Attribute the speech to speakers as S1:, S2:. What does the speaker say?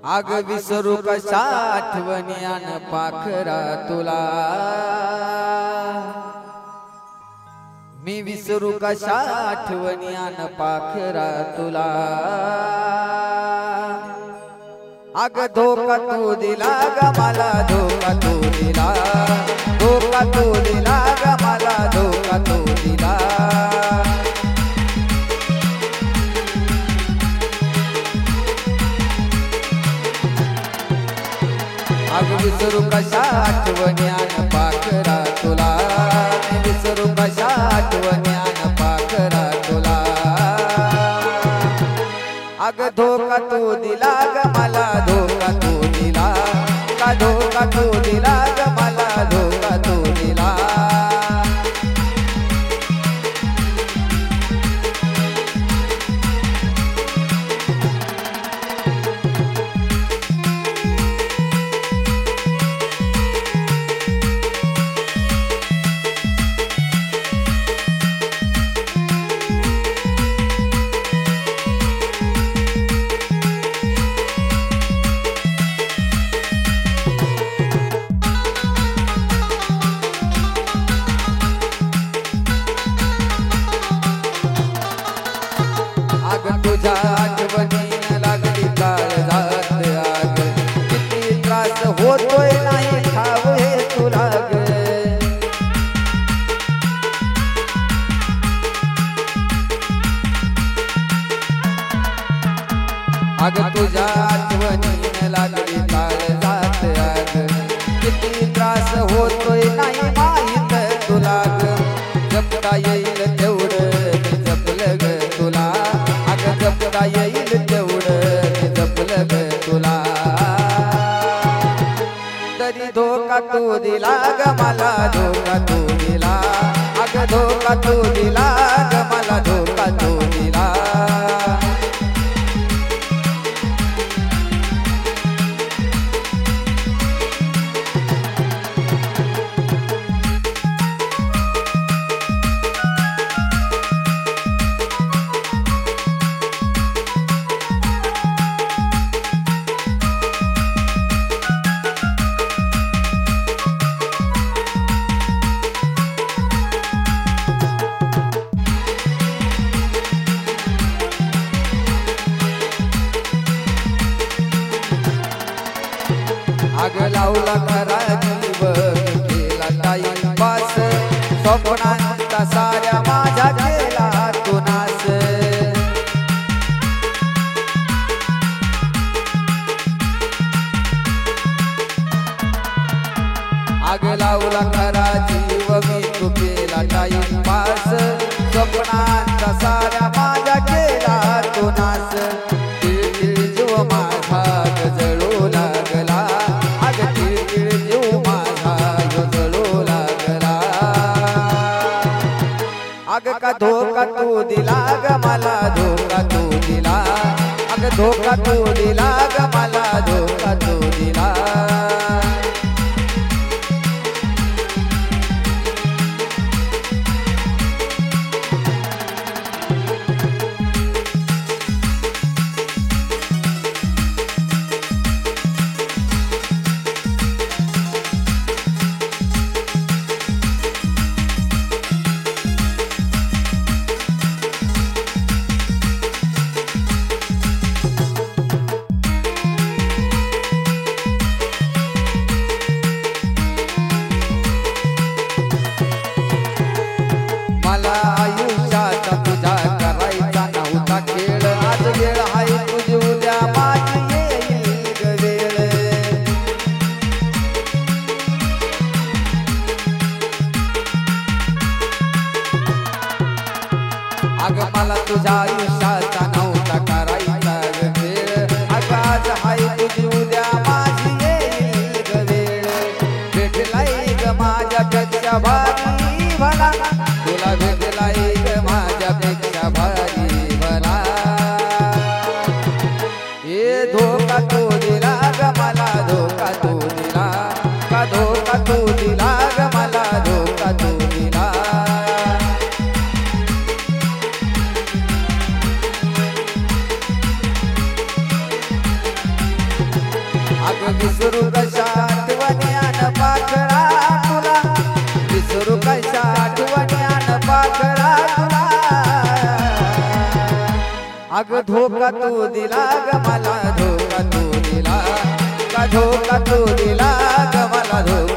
S1: आग विसरू कशा आठवणी आन पाखरा तुला, मी विसरू कशा आठवणी आन पाखरा तुला। आग धोका तू दिला ग मला, धोका तू दिला, धोका तू दिला ग मला, धोका तू दिला। आग विसरू कशा आठवणी आन पाखरा तुला, विसरू कशा आठवणी आन पाखरा तुला। आग धोका तू दिला ग मला, धोका तू दिला, का धोका तू दिला ग मला, धोका तू दिला। तुझ्या आठवणीन लागली काळजात आग, किती त्रास होतोय नाही ठाव हे तुला ग। आग तुझ्या आठवणीन लागली काळजात आग, किती त्रास होतोय नाही माहित तुला ग। जपता येईल तेवढं जपलं ग तुला, जपता येईल तेवढं जपलं ग तुला। तरी धोका तू दिला ग मला, धोका तू दिला, अग धोका तू दिला ग मला, धोका तू दिला। आग लावला खरा जीव केला टाईमपास, स्वप्नांचा साऱ्या माझ्या केला तू नास। आग लावला खरा जीव मी तू केला टाईमपास, स्वप्नांचा साऱ्या माझ्या केला तू नास। जीव माझा जळू लागला, आग का धोका तू दिला ग मला, धोका तू दिला, अग धोका तू दिला ग मला, धोका तू दिला। मला आयुष्याचा तुझा करायचा नव्हता खेळ, आज वेळ आहे तुझी उद्या माझी येईल ग वेळ। अग मला तुझ्या आयुष्याचा नव्हता करायचा ग खेळ, अग आज आहे तुझी उद्या माझी येईल ग वेळ। भेटलाय ग माझ्यापेक्षा भारी भला, तुला भेटलाय ग माझ्यापेक्षा भारी भला। हे धोका तू दिला ग मला, धोका तू दिला, का धोका तू दिला ग मला, धोका तू दिला। विसरू कशा आठवण्यान पाखरा तुला विसरू कशा आठवण्यान पाखरा तुला अग धोका तू दिला ग मला धोका तू दिला का धोका तू दिला ग मला धोका